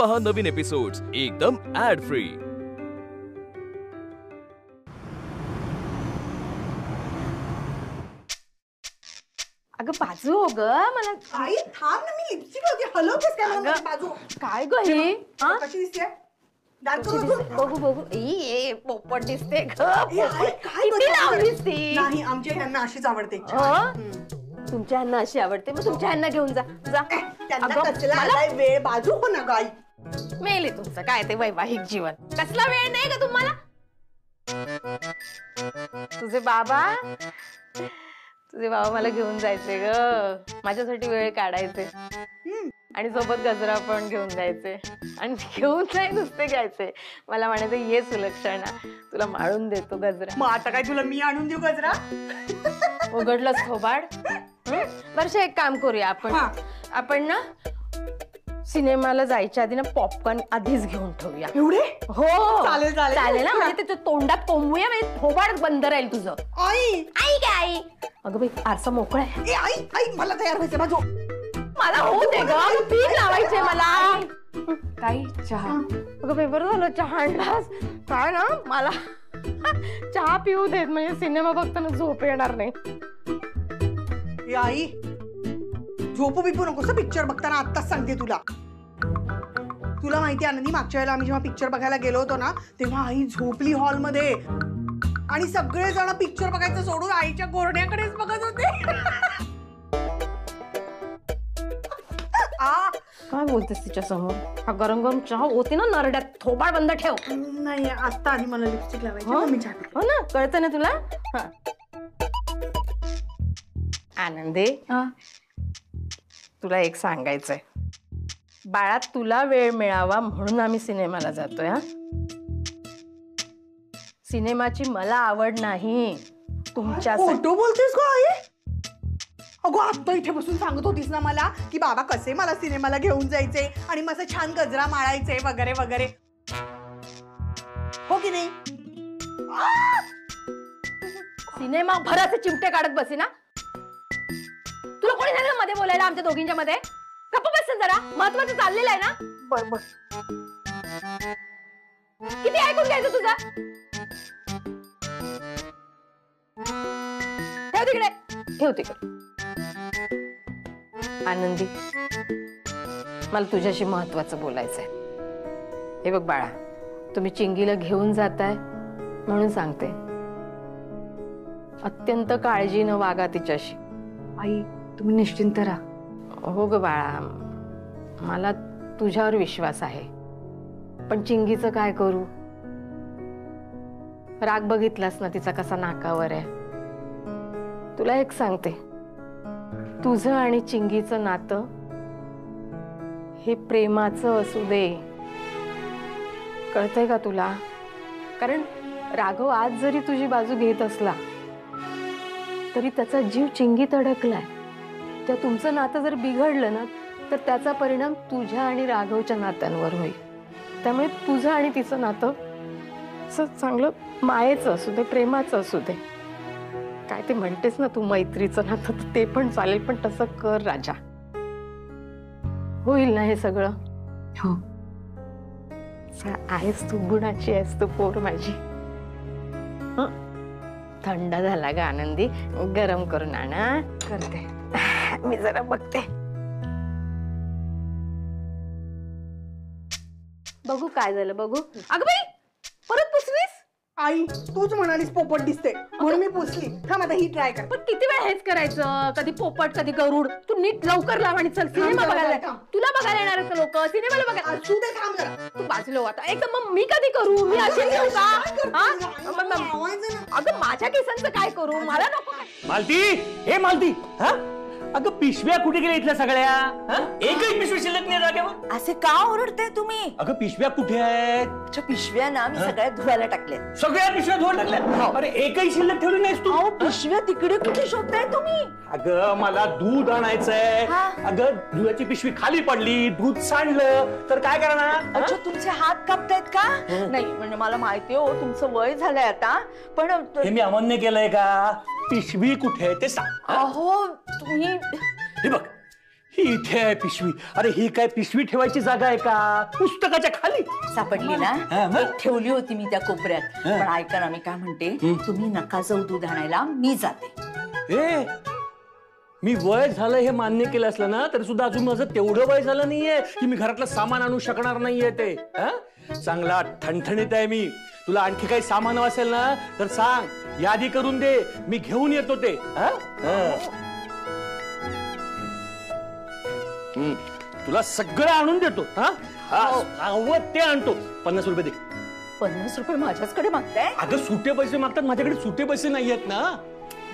पहा नवीन एपिसोड्स एकदम add free. अगं बाजू हो ग मला आई थांब ना, मी लिपस्टिक होती हलवतेस काय मला बाजू काय ग ही कशी दिसते बघू बघू ए पोपट दिसते ग काय किती लावलीस ती नाही आमच्या ह्यांना अशीच आवडते तुमच्या ह्यांना अशी आवडते मग तुमच्या ह्यांना घेऊन जा जा त्यांना कसला आलाय वेळ बाजू हो ना गाई मेले तुमचं काय ते वैवाहिक जीवन कसला वेळ नाही का तुम्हाला तुझे बाबा मला घेऊन जायचे ग माझ्यासाठी वेळ काढायचे आणि सोबत गजरा पण घेऊन जायचे आणि घेऊन नाही नुसते घ्यायचे मला म्हणायचे ये सुलक्षणा तुला माळून देतो गजरा मग आता काय तुला मी आणून देऊ गजरा उघडलंच थोबाड वर्ष एक काम करूया आपण ना सिनेमाला जायच्या आधी ना पॉपकॉर्न आधीच घेऊन ठेवूया एवढे हो चालेल चालेल ना म्हणजे त्याच्या तोंडात कोंबूया म्हणजे थोबाड बंद राहील तुझं आई आई काय आई अगं बाई आरसा मोकळा आहे आई मला तयार व्हायचं बाजू मला होऊ दे ग पीठ लावायचे मला काही चहा अगं बाई बरं झालं चहा आणलास काय ना मला चहा पिऊ देत म्हणजे सिनेमा बघताना झोप येणार नाही आई झोपू बिपू नकोस पिक्चर बघताना आत्ताच सांगते तुला माहिती आनंदी मागच्या वेळेला आम्ही जेव्हा पिक्चर बघायला गेलो होतो ना तेव्हा आई झोपली हॉलमध्ये आणि सगळे जण पिक्चर बघायचं सोडून आईच्या गोरड्याकडेच बघत होते काय बोलतेस तिच्या समोर हा गरम गरम चहा होती ना नरड्यात थोबाड बंद ठेव नाही आता आधी मला लिपस्टिक लावायची हो ना कळतं ना तुला आनंदी तुला एक सांगायचंय बाळा तुला वेळ मिळावा म्हणून आम्ही सिनेमाला जातोय सिनेमाची मला आवड नाही तुमच्या फोटो बोलतेस का आई अगो आता इथे बसून सांगत होतीस ना मला की बाबा कसे मला सिनेमाला घेऊन जायचे आणि मस्त छान गजरा माळायचे वगैरे वगैरे हो की नाही सिनेमा भराचे चिमटे काढत बसी ना तुला कोणी सांगितलं मध्ये बोलायला आमच्या दोघींच्या मध्ये गप्प बस जरा महत्वाचं चाललेलं आहे ना बर किती ऐकून घ्यायचं तुझा ठेव तिकडे आनंदी मला तुझ्याशी महत्वाचं बोलायचंय हे बघ बाळा तुम्ही चिंगीला घेऊन जाताय म्हणून सांगते अत्यंत काळजीनं वागा तिच्याशी आई तुम्ही निश्चिंत राहा हो ग बाळा मला तुझ्यावर विश्वास आहे पण चिंगीचं काय करू राग बघितलास ना तिचा कसा नाकावर आहे तुला एक सांगते तुझं आणि चिंगीचं नातं हे प्रेमाचं असू दे कळतंय का तुला कारण राघव आज जरी तुझी बाजू घेत असला तरी त्याचा जीव चिंगीत अडकलाय त्या तुमचं नातं जर बिघडलं ना तर त्याचा परिणाम तुझ्या आणि राघवच्या नात्यांवर होईल त्यामुळे तुझं आणि तिचं नातं असं चांगलं मायेचं असू दे प्रेमाचं असू दे काय ते म्हणतेस ना तू मैत्रीचं नातं ते पण चालेल पण तसं कर राजा होईल ना हे सगळं हो आहेस तू गुणाची आहेस तू पोर माझी थंड झाला ग आनंदी गरम करून आणा करते मी जरा बघते बघू काय झालं बघू अगं बाई परत पुसलीस आई तूच म्हणालीस पोपट दिसते म्हणून मी पुसली थांब आता ही ट्राय कर पण किती वेळ हेच करायचं कधी पोपट कधी गरुड तू नीट लवकर लाव आणि चल सिनेमा बघायला तुला बघायला येणार आहेत लोक सिनेमाला बघायला असू दे थांब जरा तू बाजूला आता एकदम मग मी कधी करू मी अशी घेऊ का अगं माझ्या केसांचं काय करू मला नको मालती हे मालती अगं पिशव्या कुठे गेल्या इथल्या सगळ्या एकही पिशवी शिल्लक नाही जागेवर असे का ओरडते तुम्ही अगं पिशव्या कुठे आहेत अच्छा पिशव्या ना मी सगळ्या धुवायला टाकल्या सगळ्या पिशव्या धुवून टाकल्या अरे एकही शिल्लक ठेवली नाहीस तू पिशव्या तिकडे कुठे शोधताय तुम्ही अगं मला दूध आणायचंय अगं दुधाची पिशवी खाली पडली दूध सांडलं तर काय करणार अच्छा तुमचे हात कापतायत का नाही म्हणजे मला माहिती हो तुमचं वय झालंय आता पण हे मी अमान्य केलंय का पिशवी कुठे ते सांग अहो तुम्ही हे बघ ही इथे आहे पिशवी. अरे ही काय पिशवी ठेवायची जागा आहे का? पुस्तकाच्या खाली सापडली ना? एक ठेवली होती मी त्या कोपऱ्यात. पण ऐका ना, मी काय म्हणते, तुम्ही नका जाऊ दूध आणायला, मी जाते. ए मी वय झालं हे मान्य केलं असलं ना तरी सुद्धा अजून माझं तेवढं वय झालं नाहीये की मी घरातलं सामान आणू शकणार नाहीये. ते चांगला ठणठणीत आहे मी. तुला आणखी काही सामान असेल ना तर सांग, यादी करून दे, मी घेऊन येतो ते. तुला सगळं आणून देतो. ते आणतो. 50 रुपये दे. 50 रुपये माझ्याचकडे मागताय? अगं सुटे पैसे मागतात, माझ्याकडे सुटे पैसे नाहीयेत ना.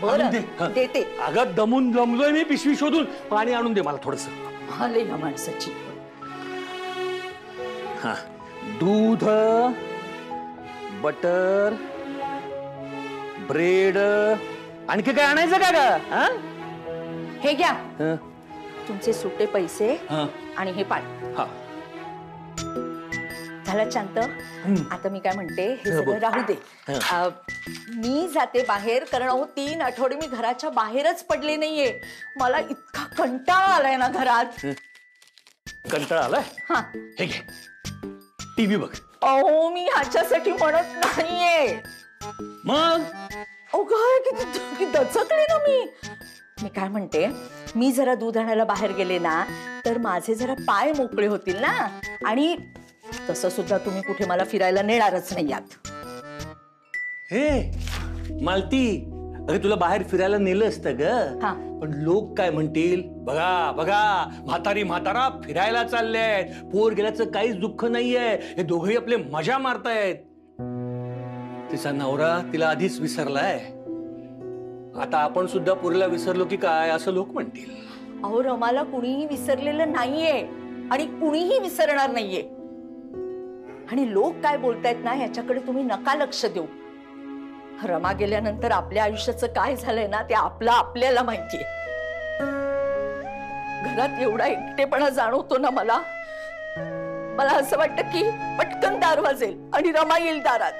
बरं देते. अगं जमलोय मी पिशवी शोधून. पाणी आणून दे मला थोडस. आले या माणसाची. हा दूध, बटर, ब्रेड, आणखी काय आणायचं का ग? हे घ्या तुमचे सुटे पैसे आणि हे पाणी. झालं शांत? आता मी काय म्हणते, हे सगळं राहू दे. मी जाते बाहेर, कारण 3 आठवडे मी घराच्या बाहेरच पडले नाहीये. मला इतका कंटाळा आलाय ना घरात. कंटाळा आलाय? हा हे घे टीव्ही बघ. अहो मी ह्याच्यासाठी म्हणत नाहीये. मग काय किती दचकले ना मी. मी काय म्हणते, मी जरा दूध आणायला बाहेर गेले ना तर माझे जरा पाय मोकळे होतील ना. आणि तसं सुद्धा तुम्ही कुठे मला फिरायला नेणारच नाही आहात. हे मालती, अरे तुला बाहेर फिरायला नेलं असतं ग, पण लोक काय म्हणतील? बघा बघा म्हातारा फिरायला चाललेत, पोर गेल्याचं काहीच दुःख नाहीये, हे दोघेही आपले मजा मारतायत. तिचा नवरा तिला आधीच विसरलाय, आता आपण सुद्धा पोरीला विसरलो की काय असं लोक म्हणतील. अहो रमाला कुणीही विसरलेलं नाहीये आणि कुणीही विसरणार नाहीये. आणि लोक काय बोलतायत ना याच्याकडे तुम्ही नका लक्ष देऊ. रमा गेल्यानंतर आपल्या आयुष्याचं काय झालंय ना ते आपल्याला माहितीये. घरात एवढा एकटेपणा जाणवतो ना मला असं वाटतं की पटकन दार वाजेल आणि रमा येईल दारात.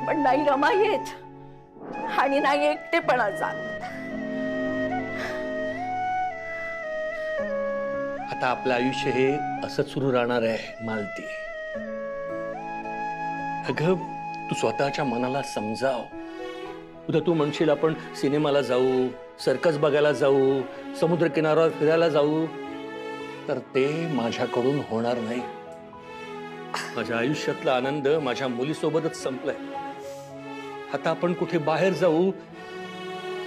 पण नाही रमा येत आणि नाही एकटेपणा जात. आता आपलं आयुष्य हे असंच सुरू राहणार आहे मालती. अगं तू स्वतःच्या मनाला समजाव. उद्या तू म्हणशील आपण सिनेमाला जाऊ, सर्कस बघायला जाऊ, समुद्र किनाऱ्यावर फिरायला जाऊ, तर ते माझ्याकडून होणार नाही. माझ्या आयुष्यातला आनंद माझ्या मुलीसोबतच संपलाय. आता आपण कुठे बाहेर जाऊ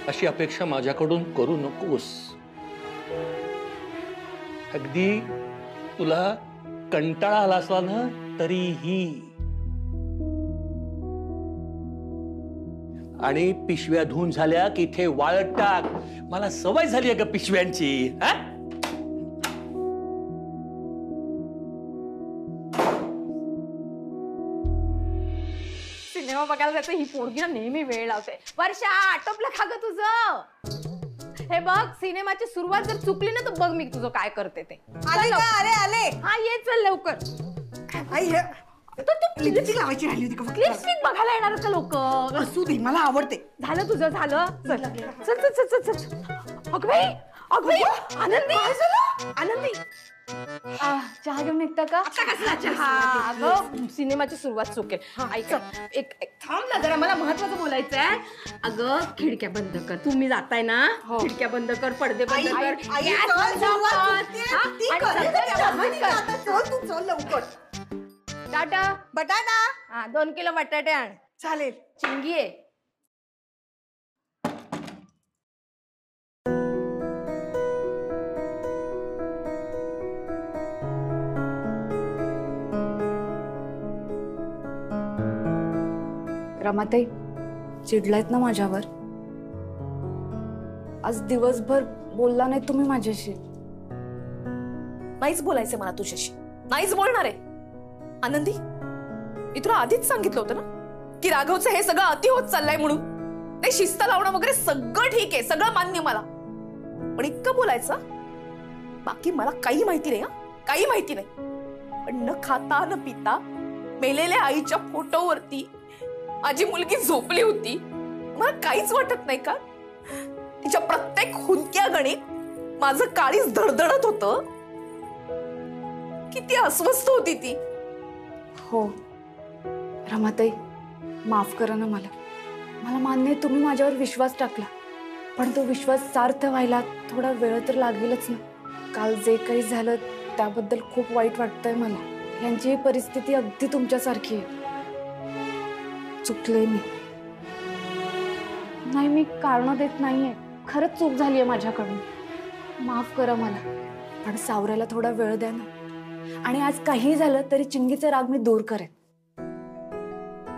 अशी अपेक्षा माझ्याकडून करू नकोस. अगदी तुला कंटाळा आला असला ना तरीही. आणि पिशव्या धुवून झाल्या की इथे वाळत टाक. मला सवय झाली आहे ग पिशव्यांची. सिनेमा बघायला जायचं, ही पोरगी ना नेहमी वेळ लावते. वर्षा आटोपलं का ग तुझं? हे बघ, सिनेमाची सुरुवात जर चुकली ना तर बघ मी तुझं काय करते ते. आले. हा ये चल लवकर. आई लिपस्टिक लावायची राहिली होती का? लिपस्टिक बघायला येणार का लोक? असू दे, मला आवडते. झालं तुझं झालं. चल चल चल चल चल. अगबाई आनंदी चहा घेऊन निघता का? अगं सिनेमाची सुरुवात चुकेल. ऐक एक थांब ना जरा, मला महत्वाचं बोलायचं आहे. अगं खिडक्या बंद कर. तुम्ही जाताय ना, खिडक्या बंद कर, पडदे बंद कर. लवकर. टाटा बटाटा 2 किलो बटाटे आण. चालेल. चिंगी आहे. रमाताई चिडलायत ना माझ्यावर? आज दिवसभर बोलला नाही तुम्ही माझ्याशी. नाहीच बोलायचं मला तुझ्याशी, नाहीच बोलणार आहे. आनंदी, मी तुला आधीच सांगितलं होतं ना की राघवचं हे सगळं अति होत चाललंय म्हणून. ते शिस्त लावणं वगैरे सगळं ठीक आहे, सगळं मान्य मला, पण इतकं बोलायचं बाकी मला काही माहिती नाही. काही माहिती नाही. पण न खाता न पिता मेलेल्या आईच्या फोटोवरती माझी मुलगी झोपली होती. मला काहीच वाटत नाही का? तिच्या प्रत्येक हुंदक्या गणित माझं काळीच धडधडत होतं. किती अस्वस्थ होती ती. हो रमाताई, माफ करा ना मला. मला मान्य आहे तुम्ही माझ्यावर विश्वास टाकला, पण तो विश्वास सार्थ व्हायला थोडा वेळ तर लागेलच ना. काल जे काही झालं त्याबद्दल खूप वाईट वाटतंय मला. यांची ही परिस्थिती अगदी तुमच्यासारखी आहे. चुकले मी. नाही, मी कारण देत नाहीये. खरंच चूक झाली आहे माझ्याकडून. माफ करा मला, पण सावरायला थोडा वेळ द्या ना. आणि आज काही झालं तरी चिंगीचा राग मी दूर करेन.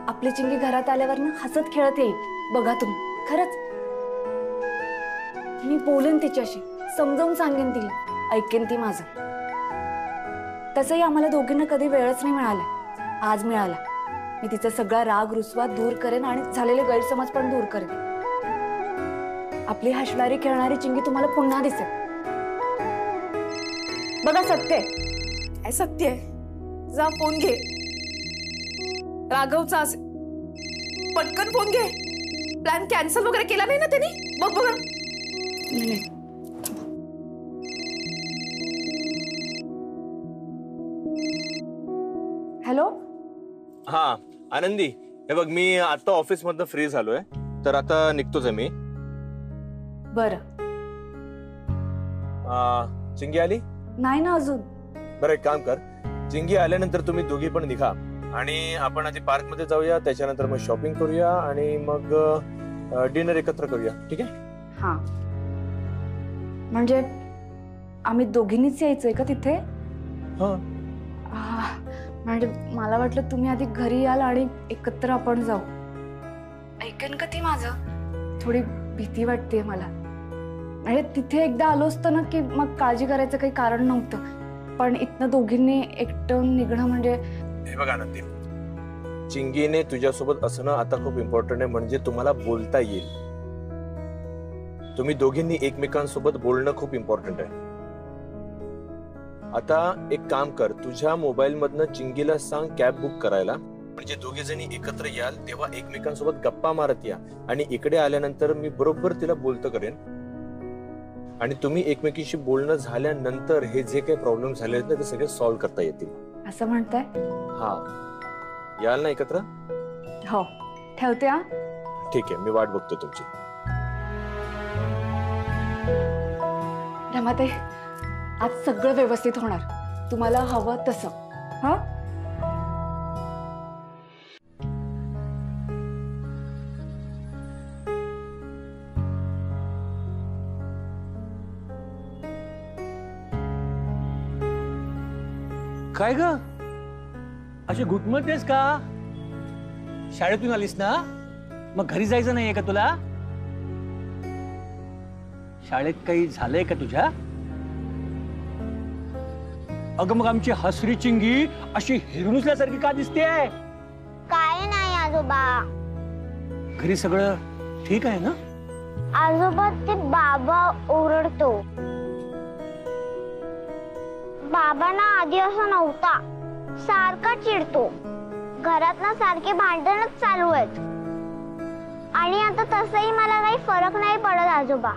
आपली चिंगी घरात आल्यावर ना हसत खेळत येईल बघा तुम्ही. खरंच मी बोलेन तिच्याशी, समजावून सांगेन तिला, ऐकेन ती माझं. तसंही आम्हाला दोघींना कधी वेळच नाही मिळाला. आज मिळाला. मी तिचा सगळा राग रुसवा दूर करेन आणि झालेले गैरसमज पण दूर करेन. आपली हसणारी खेळणारी चिंगी तुम्हाला पुन्हा दिसेल. बघा सत्य आहे. काय सत्य आहे? जा फोन घे. राघवचा असेल. पटकन फोन घे. प्लॅन कॅन्सल वगैरे केला नाही ना त्यांनी? बघ बघा. नाही. हॅलो. हा आनंदी, हे बघ मी आता ऑफिस मधनं फ्री झालोय, तर आता निघतोच आहे मी. बरं. चिंगी आली? नाही ना अजून. बरं एक काम कर, चिंगी आल्यानंतर तुम्ही दोघी पण निघा आणि आपण आधी पार्क मध्ये जाऊया, त्याच्यानंतर मग शॉपिंग करूया आणि मग डिनर एकत्र करूया. ठीक आहे? हा, म्हणजे आम्ही दोघींनीच यायचंय का तिथे? हा. म्हणजे मला वाटलं तुम्ही आधी घरी याल आणि एकत्र आपण जाऊ. ऐकेन का ती माझं? थोडी भीती वाटते मला. म्हणजे तिथे एकदा आलो असतं ना की मग काळजी करायचं काही कारण नव्हतं, पण इथनं दोघींनी एकटं निघणं म्हणजे. हे बघ आनंदी, चिंगीने तुझ्यासोबत असणं आता खूप इम्पॉर्टंट आहे, म्हणजे तुम्हाला बोलता येईल. तुम्ही दोघींनी एकमेकांसोबत बोलणं खूप इम्पॉर्टंट आहे. आता एक काम कर, तुझ्या मोबाईल मधनं चिंगीला सांग कॅब बुक करायला, म्हणजे दोघे जणी एकत्र याल तेव्हा एकमेकांसोबत गप्पा मारत या. आणि इकडे आल्यानंतर मी बरोबर तिला बोलतं करेन आणि तुम्ही एकमेकीशी बोलणं झाल्यानंतर हे जे काही प्रॉब्लेम झाले आहेत ना ते सगळे सॉल्व्ह करता येतील. असं म्हणताय? हा, याल ना एकत्र? हो, ठेवते. हा, ठीक आहे, मी वाट बघतो तुमची. रमाताई, आज सगळं व्यवस्थित होणार. तुम्हाला हवं तसं. हा, काय ग अशी घुटमळतेस का? शाळेतून आलीस ना, मग घरी जायचं नाहीये का तुला? शाळेत काही झालंय का तुझ्या? अगं मग आमची हसरी चिंगी अशी हिरनुसल्यासारखी का दिसते? काय नाही आजोबा. घरी सगळं ठीक आहे ना? आजोबा, ते बाबा ओरडतो. बाबा ना आधी असं नव्हता, सारखा चिडतो. घरात ना सारखे भांडणच चालू आहेत. आणि आता तसंही मला काही फरक नाही पडत आजोबा.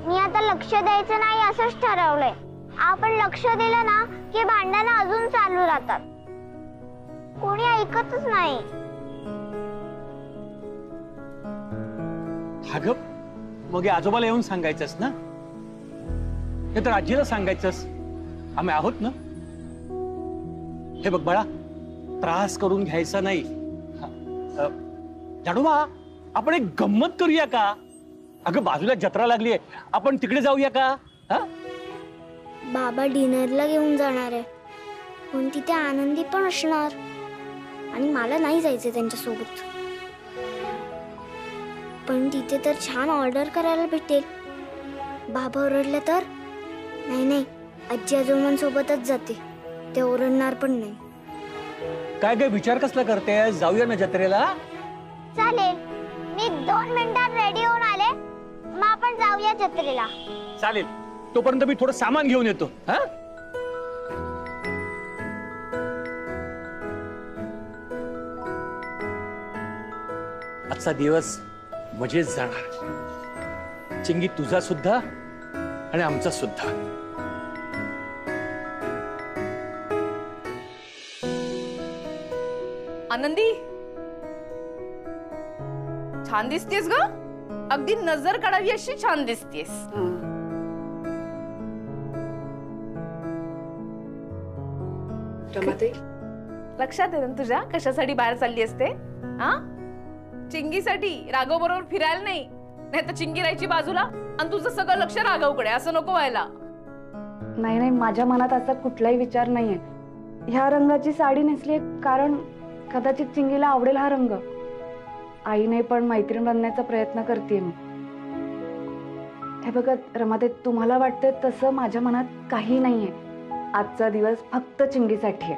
मी आता लक्ष द्यायचं नाही असंच ठरवलंय. आपण लक्ष दिलं ना की भांडणं अजून चालू राहतात. कोणी ऐकतच नाही. अगं मग आजोबाला येऊन सांगायचंस ना, नाही तर आजीला सांगायचंस. आम्ही आहोत ना. हे बघ बाळा, त्रास करून घ्यायचा नाही. जाणूबा, आपण एक गंमत करूया का? अगं बाजूला जत्रा लागली आहे, आपण तिकडे जाऊया का? हा, बाबा डिनरला घेऊन जाणार आहे, पण तिथे आनंदी पण असणार आणि मला नाही जायचं त्यांच्यासोबत. पण तिथे तर छान ऑर्डर करायला भेटेल. बाबा ओरडले तर? नाही नाही, आजी आजोबांसोबतच जाते, ते ओरडणार पण नाही. काय काय विचार कसला करते? जाऊया ना जत्रेला. चालेल, मी 2 मिनिटात रेडी होऊन आले, मग आपण जाऊया जत्रेला. चालेल, तोपर्यंत मी थोडं सामान घेऊन येतो. हा, आजचा दिवस मजेत जाणार. चिंगी तुझा सुद्धा आणि आमचा सुद्धा. आनंदी, छान दिसतेस ग. अगदी नजर काढावी अशी छान दिसतेस. रमाताई, लक्षात आहे ना तुझ्या कशासाठी बाहेर चालली असते? हा, चिंगीसाठी. राघव बरोबर फिरायला नाही, नाही तर चिंगी राहायची बाजूला आणि तुझं सगळं लक्ष राघवकडे. असं नको व्हायला. नाही नाही, माझ्या मनात असा कुठलाही विचार नाहीये. ह्या रंगाची साडी नेसली कारण कदाचित चिंगीला आवडेल हा रंग. आईने पण मैत्रीण बनण्याचा प्रयत्न करते मी. हे बघा रमाताई, तुम्हाला वाटतंय तसं माझ्या मनात काही नाहीये. आजचा दिवस फक्त चिंगीसाठी आहे.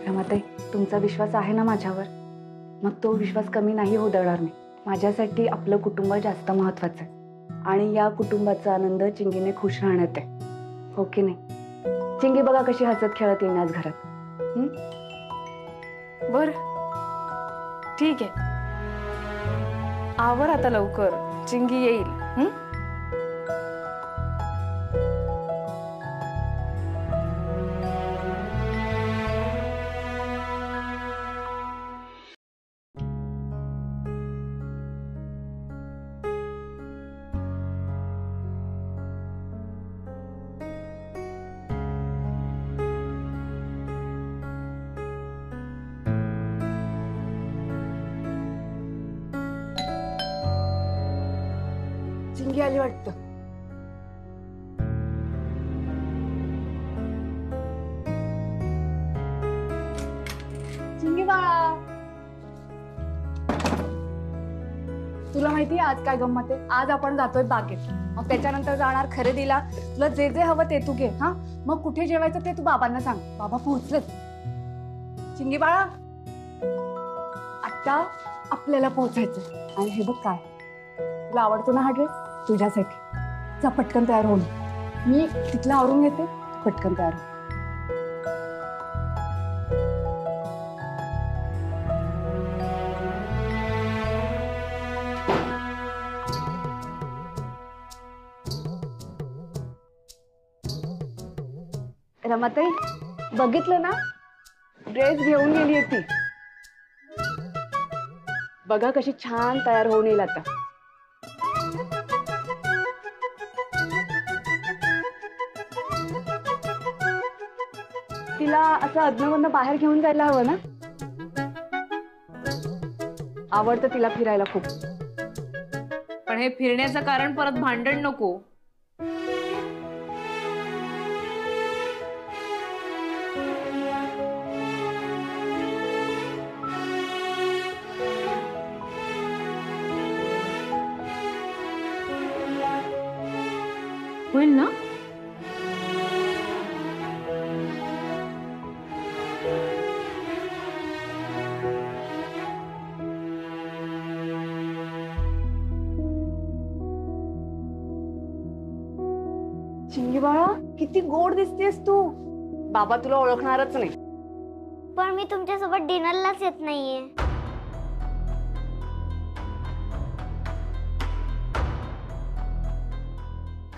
रमाताई, तुमचा विश्वास आहे ना माझ्यावर? मग तो विश्वास कमी नाही होऊ देणार मी. माझ्यासाठी आपलं कुटुंब जास्त महत्वाचं आहे आणि या कुटुंबाचा आनंद चिंगीने खुश राहण्यात आहे, हो की नाही? चिंगी बघा कशी हसत खेळत येईन आज घरात. बर, ठीक आहे. आवर आता लवकर, चिंगी येईल. चिंगी आली वाटतं. चिंगी बाळा, तुला माहितीये आज काय गंमत आहे? आज आपण जातोय बागेत. मग त्याच्यानंतर जाणार खरेदीला. तुला जे जे हवं ते तू घे. हा, मग कुठे जेवायचं ते तू बाबांना सांग. बाबा पोहोचलेत. चिंगी बाळा, आता आपल्याला पोहोचायचं. आणि हे बघ काय, तुला आवडतो ना हा ड्रेस? तुझ्यासाठी. जा पटकन तयार होऊन. मी तिथलं आवरून घेते, पटकन तयार हो. रमाताई, बघितलं ना, ड्रेस घेऊन गेली ती. बघा कशी छान तयार होऊन येईल आता. तिला असं अधनमधनं बाहेर घेऊन जायला हवं ना. आवडतं तिला फिरायला खूप. पण हे फिरण्याचं कारण परत भांडण नको. होईल ना? चिंगी बाळा, किती गोड दिसतेस तू. बाबा तुला ओळखणारच नाही. पण मी तुमच्यासोबत डिनरलाच येत नाहीये.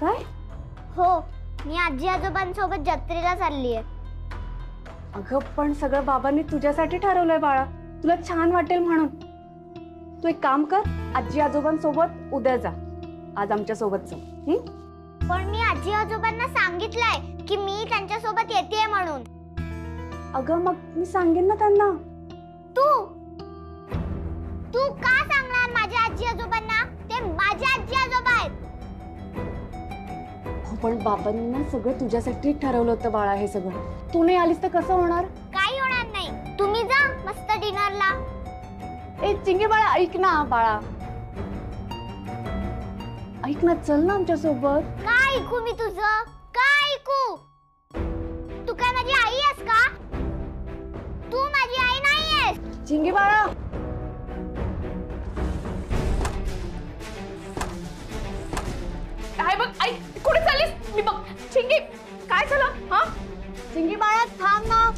काय? हो, मी आजी आजोबांसोबत जत्रेला चाललीये. अगं पण सगळं बाबांनी तुझ्यासाठी ठरवलंय बाळा, तुला छान वाटेल म्हणून. तू एक काम कर, आजी आजोबांसोबत उद्या जा. आज आमच्या सोबत चल. पण मी आजी आजोबांना सांगितलंय की मी त्यांच्यासोबत येतेय म्हणून. अगं मग मी सांगेन ना त्यांना. तू का सांगणार माझ्या आजी आजोबांना? ते माझे आजी आजोबा आहेत. हो, पण बाबांनी ना सगळं तुझ्यासाठी ठरवलं होतं बाळा. हे सगळं तू नाही आलीस तर कसं होणार? काही होणार नाही, तुम्ही जा मस्त डिनरला. ए चिंगी बाळा, ऐक ना बाळा, ऐक ना, चल ना आमच्या सोबत. काय ऐकू मी तुझं? काय ऐकू? तू काय माझी आई आहेस का? तू माझी आई नाही आहेस. चिंगी बाळा, हाय बघ, आई कुठे चाललीस? मी बघ. चिंगी, काय झालं? हा, चिंगी बाळा थांब ना,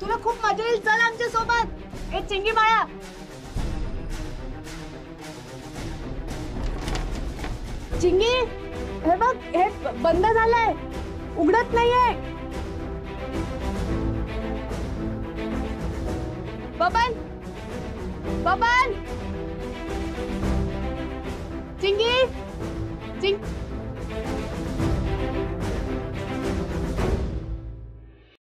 तुला खूप मजा येईल. चल आमच्या सोबत. ए चिंगी बाळा. चिंगी, हे बघ, हे बंद झालंय, उघडत नाहीये. बबन, बबन, चिंगी, चिंग